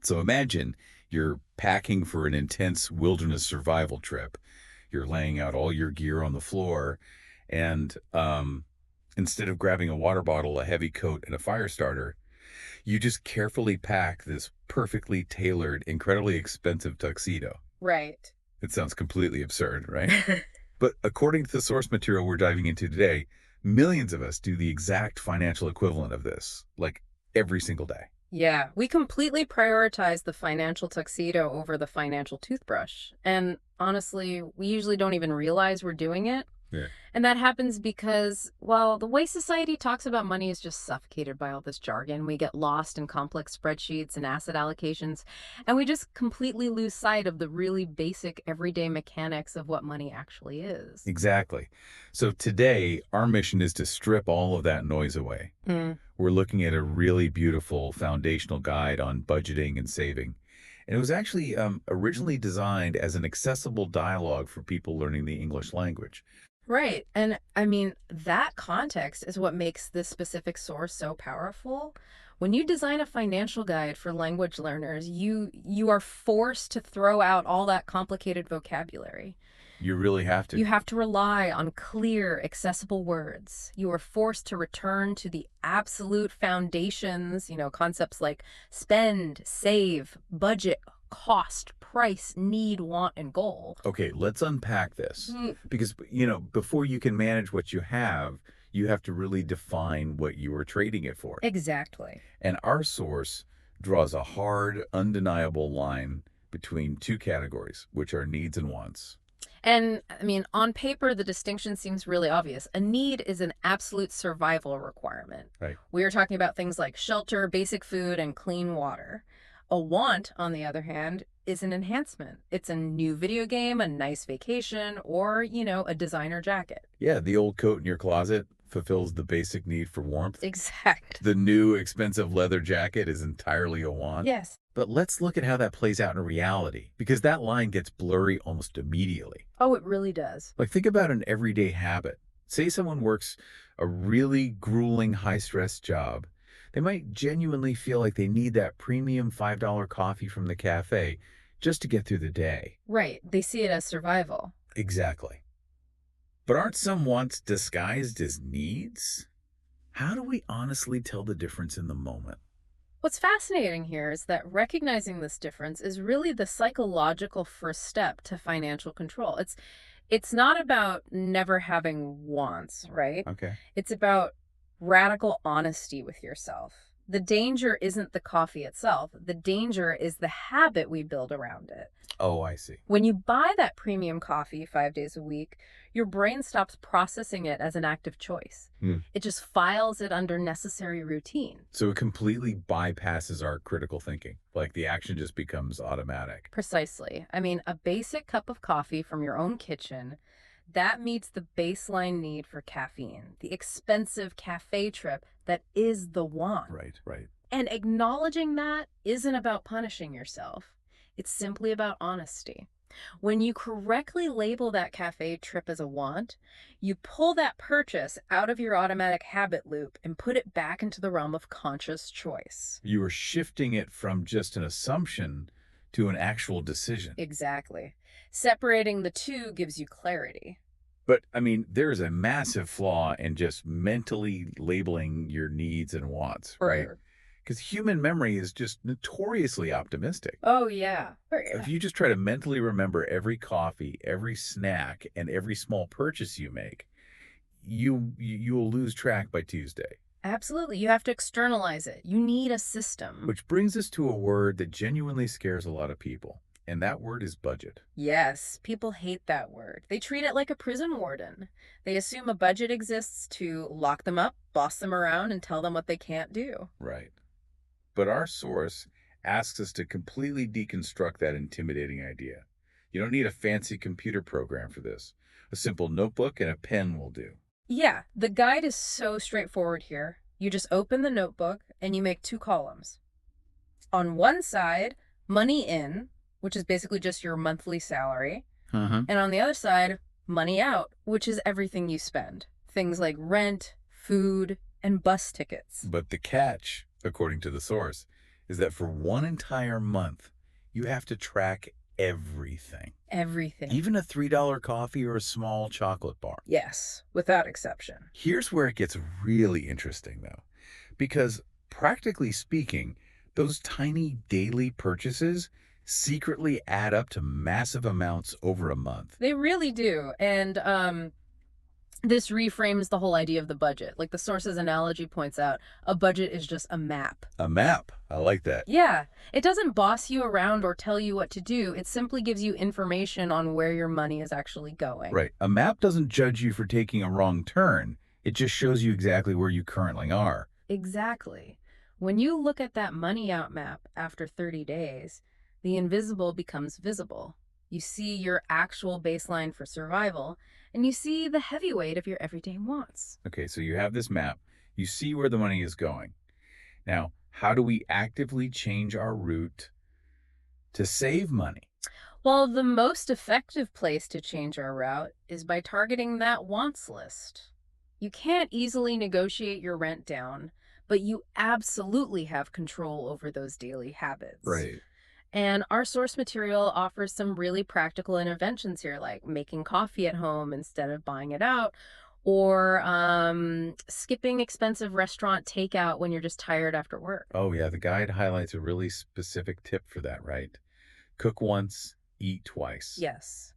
So imagine you're packing for an intense wilderness survival trip. You're laying out all your gear on the floor, and instead of grabbing a water bottle, a heavy coat, and a fire starter, you just carefully pack this perfectly tailored, incredibly expensive tuxedo. Right. It sounds completely absurd, right? But according to the source material we're diving into today, millions of us do the exact financial equivalent of this, like every single day. Yeah, we completely prioritize the financial tuxedo over the financial toothbrush. And honestly, we usually don't even realize we're doing it. Yeah. And that happens because, well, the way society talks about money is just suffocated by all this jargon. We get lost in complex spreadsheets and asset allocations, and we just completely lose sight of the really basic everyday mechanics of what money actually is. Exactly. So today, our mission is to strip all of that noise away. Mm, We're looking at a really beautiful foundational guide on budgeting and saving. And it was actually originally designed as an accessible dialogue for people learning the English language. right. And I mean, that context is what makes this specific source so powerful. When you design a financial guide for language learners, you are forced to throw out all that complicated vocabulary. You really have to. You have to rely on clear, accessible words. You are forced to return to the absolute foundations, concepts like spend, save, budget, cost, price, need, want, and goal. Okay, let's unpack this. Mm, Because, before you can manage what you have to really define what you are trading it for. exactly. And our source draws a hard, undeniable line between two categories, which are needs and wants. And I mean, on paper, the distinction seems really obvious. A need is an absolute survival requirement. Right. We are talking about things like shelter, basic food, and clean water. A want, on the other hand, is an enhancement. It's a new video game, a nice vacation, or, a designer jacket. Yeah, the old coat in your closet fulfills the basic need for warmth. Exact. The new expensive leather jacket is entirely a want. Yes. But let's look at how that plays out in reality, because that line gets blurry almost immediately. Oh, it really does. Like, think about an everyday habit. Say someone works a really grueling, high-stress job. They might genuinely feel like they need that premium $5 coffee from the cafe just to get through the day. Right. They see it as survival. Exactly. But aren't some wants disguised as needs? How do we honestly tell the difference in the moment? What's fascinating here is that recognizing this difference is really the psychological first step to financial control. It's not about never having wants, right? Okay. It's about radical honesty with yourself. The danger isn't the coffee itself. The danger is the habit we build around it. Oh, I see. When you buy that premium coffee 5 days a week, your brain stops processing it as an active choice. Hmm. It just files it under necessary routine. So it completely bypasses our critical thinking. Like the action just becomes automatic. Precisely. I mean, a basic cup of coffee from your own kitchen, that meets the baseline need for caffeine, the expensive cafe trip that is the want. Right, right. And acknowledging that isn't about punishing yourself. It's simply about honesty. When you correctly label that cafe trip as a want, you pull that purchase out of your automatic habit loop and put it back into the realm of conscious choice. You are shifting it from just an assumption to an actual decision. Exactly. Separating the two gives you clarity. But I mean, there is a massive flaw in just mentally labeling your needs and wants, right? Sure. Because human memory is just notoriously optimistic. Oh, yeah. If you just try to mentally remember every coffee, every snack, and every small purchase you make, you will lose track by Tuesday. Absolutely. You have to externalize it. You need a system. Which brings us to a word that genuinely scares a lot of people, and that word is budget. Yes, people hate that word. They treat it like a prison warden. They assume a budget exists to lock them up, boss them around, and tell them what they can't do. Right. But our source asks us to completely deconstruct that intimidating idea. You don't need a fancy computer program for this. A simple notebook and a pen will do. Yeah, the guide is so straightforward here. You just open the notebook and you make two columns. On one side, money in, which is basically just your monthly salary. Uh-huh. And on the other side, money out, which is everything you spend. Things like rent, food, and bus tickets. But the catch, according to the source, is that for one entire month, you have to track everything. Everything. Even a $3 coffee or a small chocolate bar. Yes, without exception. Here's where it gets really interesting, though, because practically speaking, those tiny daily purchases secretly add up to massive amounts over a month. They really do. And this reframes the whole idea of the budget. Like the source's analogy points out, a budget is just a map. A map. I like that. Yeah, it doesn't boss you around or tell you what to do. It simply gives you information on where your money is actually going. Right. A map doesn't judge you for taking a wrong turn. It just shows you exactly where you currently are. Exactly. When you look at that money out map after 30 days, the invisible becomes visible. You see your actual baseline for survival, and you see the heavyweight of your everyday wants. Okay, so you have this map. You see where the money is going. Now, how do we actively change our route to save money? Well, the most effective place to change our route is by targeting that wants list. You can't easily negotiate your rent down, but you absolutely have control over those daily habits. Right. And our source material offers some really practical interventions here, like making coffee at home instead of buying it out, or skipping expensive restaurant takeout when you're just tired after work. Oh, yeah, the guide highlights a really specific tip for that, right? Cook once, eat twice. Yes.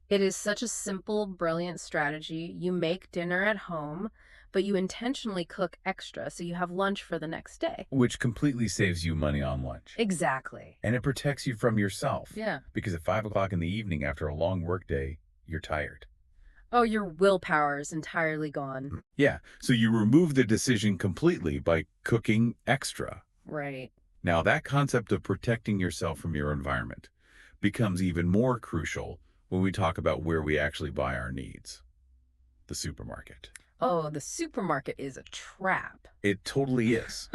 It is such a simple, brilliant strategy. You make dinner at home, but you intentionally cook extra so you have lunch for the next day. Which completely saves you money on lunch. Exactly. And it protects you from yourself. Yeah. Because at 5 o'clock in the evening after a long workday, you're tired. Oh, your willpower is entirely gone. Yeah, so you remove the decision completely by cooking extra. Right. Now, that concept of protecting yourself from your environment becomes even more crucial when we talk about where we actually buy our needs. The supermarket. Oh, the supermarket is a trap. It totally is.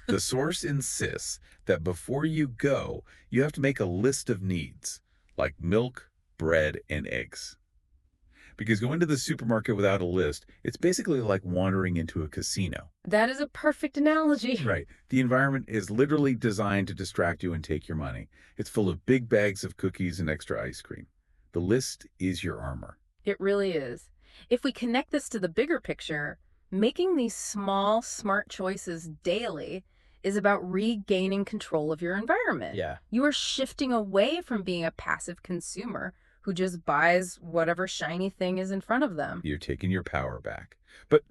The source insists that before you go, you have to make a list of needs, like milk, bread, and eggs. Because going to the supermarket without a list, it's basically like wandering into a casino. That is a perfect analogy. Right. The environment is literally designed to distract you and take your money. It's full of big bags of cookies and extra ice cream. The list is your armor. It really is. If we connect this to the bigger picture, making these small, smart choices daily is about regaining control of your environment. Yeah. You are shifting away from being a passive consumer who just buys whatever shiny thing is in front of them. You're taking your power back. But,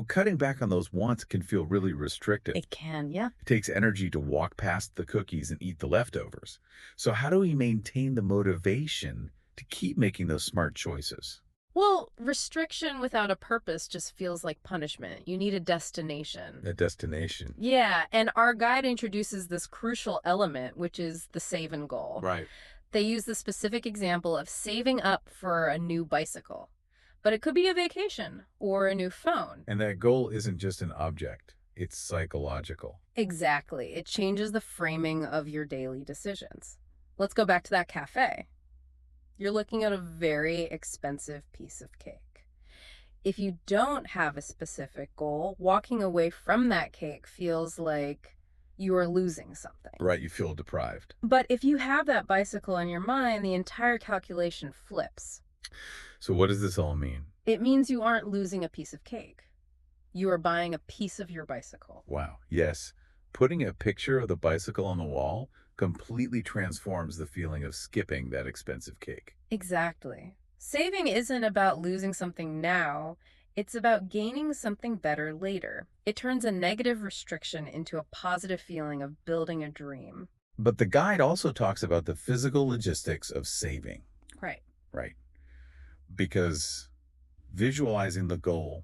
cutting back on those wants can feel really restrictive. It can, yeah. It takes energy to walk past the cookies and eat the leftovers. So how do we maintain the motivation to keep making those smart choices? Well, restriction without a purpose just feels like punishment. You need a destination. A destination. Yeah, and our guide introduces this crucial element, which is the save and goal. Right. They use the specific example of saving up for a new bicycle. But it could be a vacation or a new phone. And that goal isn't just an object. It's psychological. Exactly. It changes the framing of your daily decisions. Let's go back to that cafe. You're looking at a very expensive piece of cake. If you don't have a specific goal, walking away from that cake feels like you are losing something. Right, you feel deprived. But if you have that bicycle in your mind, the entire calculation flips. So what does this all mean? It means you aren't losing a piece of cake. You are buying a piece of your bicycle. Wow, yes. Putting a picture of the bicycle on the wall completely transforms the feeling of skipping that expensive cake. Exactly. Saving isn't about losing something now. It's about gaining something better later. It turns a negative restriction into a positive feeling of building a dream. But the guide also talks about the physical logistics of saving. Right. Right. Because visualizing the goal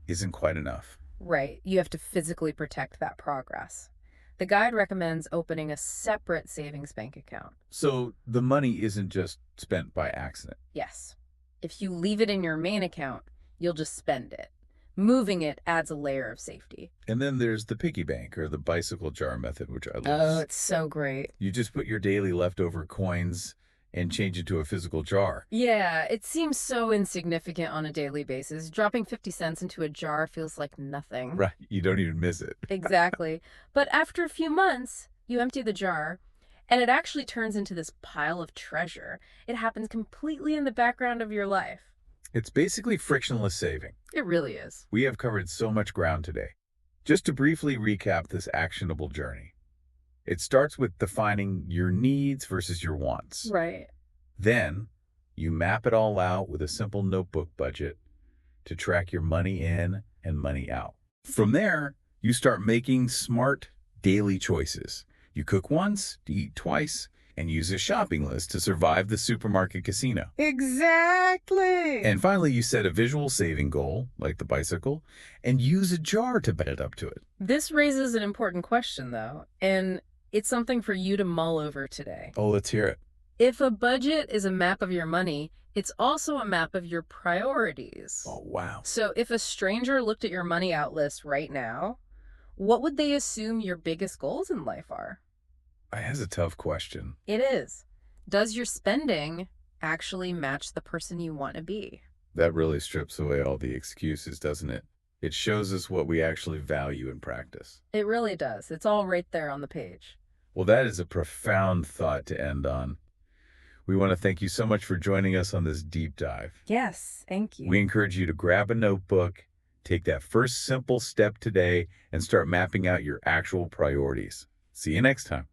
isn't quite enough. Right. You have to physically protect that progress. The guide recommends opening a separate savings bank account. So the money isn't just spent by accident. Yes. If you leave it in your main account, you'll just spend it. Moving it adds a layer of safety. And then there's the piggy bank or the bicycle jar method, which I love. Oh, it's so great. You just put your daily leftover coins and change it to a physical jar. Yeah, it seems so insignificant on a daily basis. Dropping 50 cents into a jar feels like nothing. Right. You don't even miss it. Exactly. But after a few months, You empty the jar, and it actually turns into this pile of treasure. It happens completely in the background of your life. It's basically frictionless saving. It really is. We have covered so much ground today. Just to briefly recap this actionable journey, it starts with defining your needs versus your wants. Right. Then, you map it all out with a simple notebook budget to track your money in and money out. From there, you start making smart daily choices. You cook once, to eat twice, and use a shopping list to survive the supermarket casino. Exactly. And finally, you set a visual saving goal, like the bicycle, and use a jar to bet up to it. This raises an important question, though, and it's something for you to mull over today. Oh, let's hear it. If a budget is a map of your money, it's also a map of your priorities. Oh, wow. So if a stranger looked at your money out list right now, what would they assume your biggest goals in life are? That's a tough question. It is. Does your spending actually match the person you want to be? That really strips away all the excuses, doesn't it? It shows us what we actually value in practice. It really does. It's all right there on the page. Well, that is a profound thought to end on. We want to thank you so much for joining us on this deep dive. Yes, thank you. We encourage you to grab a notebook, take that first simple step today, and start mapping out your actual priorities. See you next time.